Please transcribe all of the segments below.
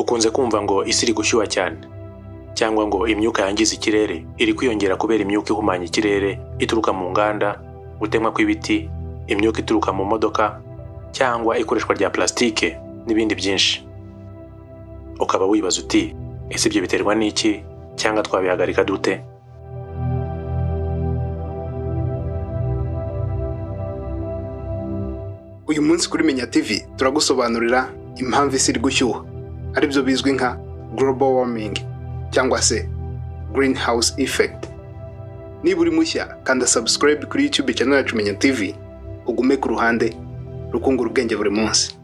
Ukunze kumva ngo isi iri gushyuha cyane cyangwa ngo imyuka yangiza ikirere iri kwiyongera kubera imyuka ihumanya ikirere ituruka mu nganda, gutemwa kw'ibiti, imyuka ituruka mu modoka cyangwa ikoreshwa rya plastike n'ibindi byinshi. Ukaba wibaza uti ese ibyo biterwa n'iki cyangwa twabihagarika dute? Uyu munsi kuri Menya TV turagusobanurira impamvu isi iri gushyuha, aribyo bizwi nka global warming cyangwa se greenhouse effect. Niba uri mushya kanda subscribe kuri YouTube channel yacu Menya TV, ugume ku ruhande rukungura ubwenge buri munsi.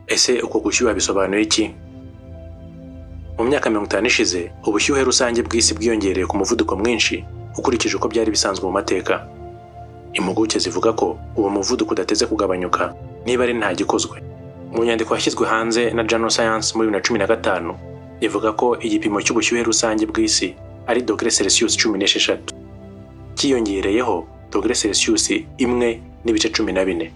Ese uko gushyuha bisobanuye iki? Mu myaka 50 ishize ubushyuhe rusange bw'isi bwiyongereye ku muvuduko mwinshi ukurikije uko byari bisanzwe mu mateka. Impuguke zivuga ko uwo muvuduko udateze kugabanyuka niba ari nta gikozwe. Mu nyandiko yashyizwe hanze na Journal Science muri 2015 ivuga ko igipimo cy'ubushyuhe rusange bw'isi ari °C 16, kiyongereyeho °C 1.14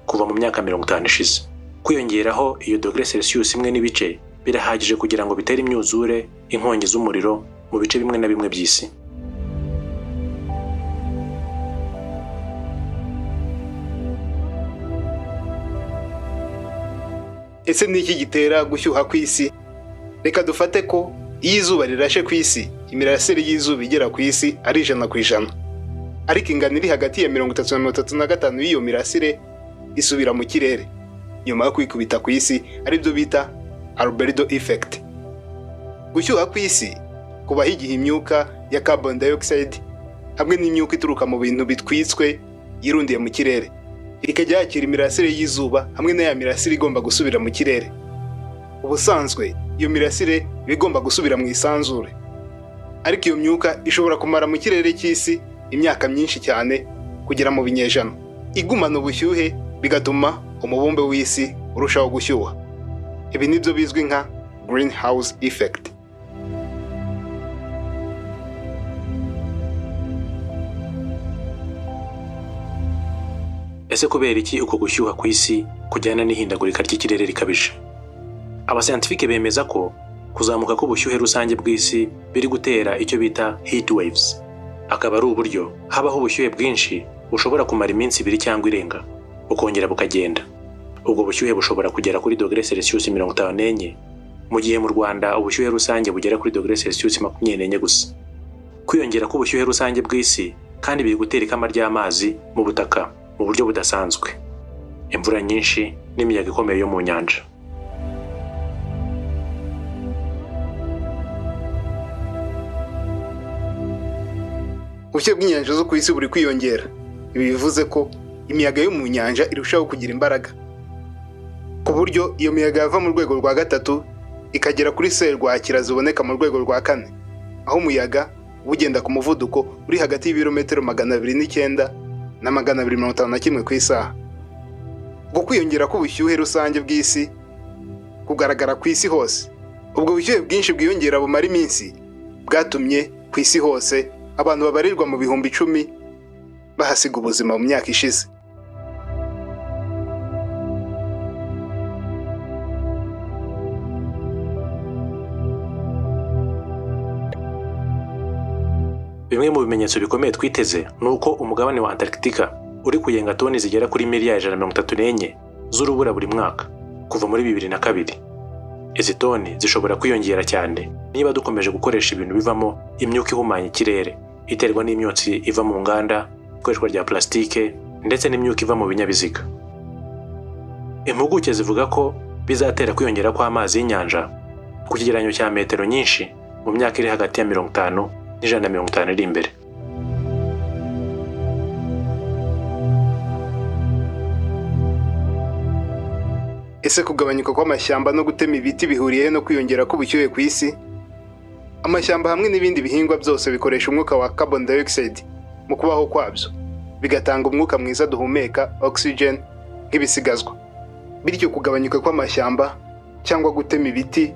kuva mu myaka 50 ishize. Kwiyongeraho iyo °C 1.5 birahagije kugira ngo bitere imyuzure, inkongi z'umuriro mu bice bimwe na bimwe by'isi. Ese ni iki gitera gushyuha kw'isi? Reka dufate ko iyo izuba rirashe ku isi, imirasire y'izuba igera ku isi ari 100%. Ariko ingano iri hagati ya 30 na 35 y'iyo mirasire isubira mu kirere nyuma yo kwikubita ku isi, aribyo bita albedo effect. Gushyuha kw'isi kubaho igihe imyuka ya carbon dioxide hamwe n'imyuka ituruka mu bintu bitwitswe yirundiye mu kirere, ikajya yakira imirasire y'izuba hamwe na ya mirasire igomba gusubira mu kirere. Ubusanzwe iyo mirasire igomba gusubira mu isanzure, ariko iyo myuka ishobora kumara mu kirere cy'isi imyaka myinshi cyane kugera mu binyejana, igumana ubushyuhe bigatuma umubumbe w'isi urushaho gushyuha. Ibi nibyo bizwi nka greenhouse effect. Ese kubera iki uko gushyuha ku isi kujyana n'ihindagurika ry'ikirere rikabije? Abascientifique bemeza ko kuzamuka k'ubushyuhe rusange bw'isi biri gutera icyo bita heat waves. Akaba ari uburyo habaho ubushyuhe bwinshi bushobora kumara iminsi 2 cyangwa irenga bukongera bukagenda. Ubwo bushyuhe bushobora kugera kuri °C 54, mu gihe mu Rwanda ubushyuhe rusange bugera kuri °C 24 gusa. Kwiyongera k'ubushyuhe rusange bw'isi kandi biri gutera ikama ry'amazi mu butaka mu buryo budasanzwe, imvura nyinshi n'imiyaga ikomeye yo mu nyanja. Ubushyuhe bw'inyanja zo ku isi buri kwiyongera. Ibi bivuze ko imiyaga yo mu nyanja irushaho kugira imbaraga, ku buryo iyo miyaga yava mu rwego rwa 3 ikagera kuri serwakira ziboneka mu rwego rwa 4, aho umuyaga ugenda ku muvuduko uri hagati y'ibirometero 209 na 251 ku isaha. Ubwo kwiyongera k'ubushyuhe rusange bw'isi kugaragara ku isi hose. Ubwo bushyuhe bwinshi bwiyongera bumara iminsi bwatumye ku isi hose abantu babarirwa mu bihumbi 10 bahasiga ubuzima mu myaka ishize. Bimwe mu bimenyetso bikomeye twiteze ni uko umugabane wa Antarctica uri kuyenga toni zigera kuri miliyari 134 z'urubura buri mwaka kuva muri 2002. Izi toni zishobora kwiyongera cyane niba dukomeje gukoresha ibintu bivamo imyuka ihumanya ikirere iterwa n'imyotsi iva mu nganda, ikoreshwa rya plastike ndetse n'imyuka iva mu binyabiziga. Impuguke zivuga ko bizatera kwiyongera kw'amazi y'inyanja ku kigereranyo cya metero nyinshi mu myaka iri hagati ya 50 n'150 iri imbere. Ese kugabanyuka kw'amashyamba no gutema ibiti bihuriye no kwiyongera k'ubushyuhe ku isi? Amashyamba hamwe n'ibindi bihingwa byose bikoresha umwuka wa carbon dioxide mu kubaho kwabyo, bigatanga umwuka mwiza duhumeka, oxygen, nk'ibisigazwa. Bityo kugabanyuka kw'amashyamba cyangwa gutema ibiti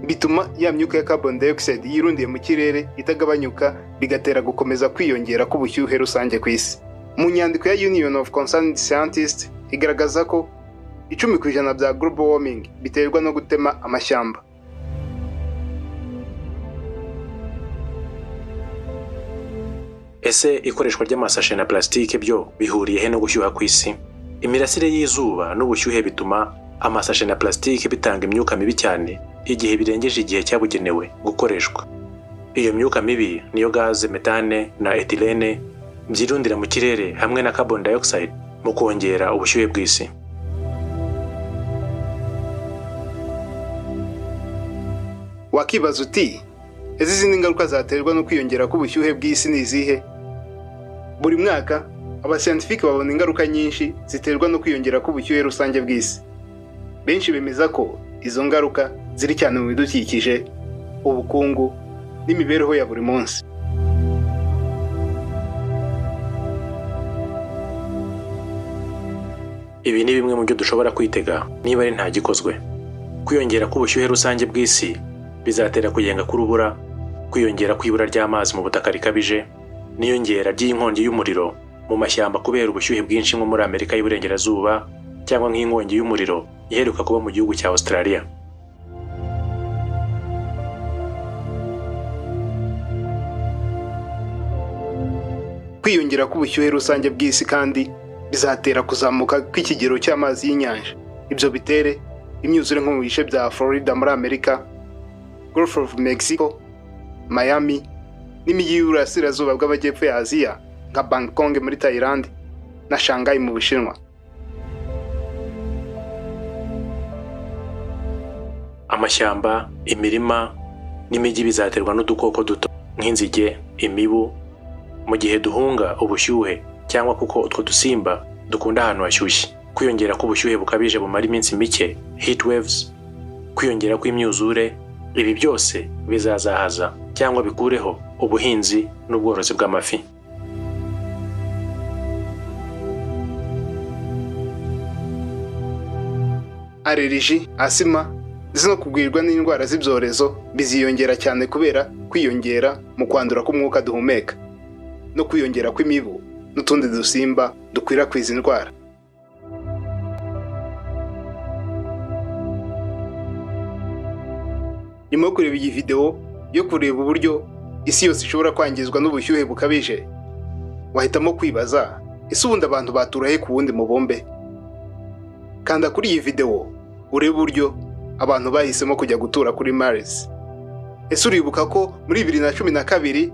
bituma ya myuka ya carbon dioxide yirundiye mu kirere itagabanyuka bigatera gukomeza kwiyongera k'ubushyuhe rusange ku isi. Mu nyandiko ya Union of Concerned Scientists igaragaza ko 10% bya global warming biterwa no gutema amashyamba. Ese ikoreshwa ry'amasashe na plastike byo bihuriye he no gushyuha ku isi? Imirasire y'izuba n'ubushyuhe bituma amasashe na plastike bitanga imyuka mibi cyane igihe birengeje igihe cyabugenewe gukoreshwa. Iyo myuka mibi niyo gaze metane na ethylene byirundira mu kirere hamwe na carbon dioxide mu kongera ubushyuhe bw'isi. Wakibaza uti, ese izindi ngaruka zaterwa no kwiyongera k'ubushyuhe bw'isi ni izihe? Buri mwaka abascientifique babona ingaruka nyinshi ziterwa no kwiyongera k'ubushyuhe rusange bw'isi. Benshi bemeza ko izo ngaruka ziri cyane mu bidukikije, ubukungu n'imibereho ya buri munsi. Ibi ni bimwe mu byo dushobora kwitega niba ari nta gikozwe. Kwiyongera k'ubushyuhe rusange bw'isi bizatera kuyenga k'urubura, kwiyongera kw'ibura ry'amazi mu butaka rikabije, n'iyongera ry'inkongi y'umuriro mu mashyamba kubera ubushyuhe bwinshi nko muri Amerika y'Iburengerazuba cyangwa nk'inkongi y'umuriro iheruka kuba mu gihugu cya Australia. Kwiyongera k'ubushyuhe rusange bw'isi kandi bizatera kuzamuka kw'ikigero cy'amazi y'inyanja. Ibyo bitere imyuzure nko mu bice bya Florida muri Amerika, Gulf of Mexico, Miami n'imijyi y'uburasirazuba bw'amajyepfo ya Aziya nka Bangkok muri Thailand na Shanghai mu Bushinwa. Amashyamba, imirima n'imijyi bizaterwa n'udukoko duto nk'inzige, imibu mu gihe duhunga ubushyuhe cyangwa kuko utwo dusimba dukunda ahantu hashyushye. Kwiyongera k'ubushyuhe bukabije bumara iminsi mike, heat waves, kwiyongera kw'imyuzure, ibi byose bizazahaza cyangwa bikureho ubuhinzi n'ubworozi bw'amafi. Allergy, asima ndetse no kugwirwa n'indwara z'ibyorezo biziyongera cyane kubera kwiyongera mu kwandura k'umwuka duhumeka no kwiyongera kw'imibu n'utundi dusimba dukwirakwiza indwara. Nyuma yo kureba iyi video yo kureba uburyo isi yose ishobora kwangizwa n'ubushyuhe bukabije, wahitamo kwibaza, ese ubundi abantu batura he ku wundi mubumbe? Kanda kuri iyi video urebe uburyo abantu bahisemo kujya gutura kuri Mars. Ese uribuka ko muri 2012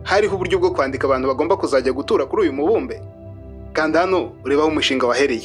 hariho uburyo bwo kwandika abantu bagomba kuzajya gutura kuri uyu mubumbe? Kanda hano urebe aho umushinga wahereye.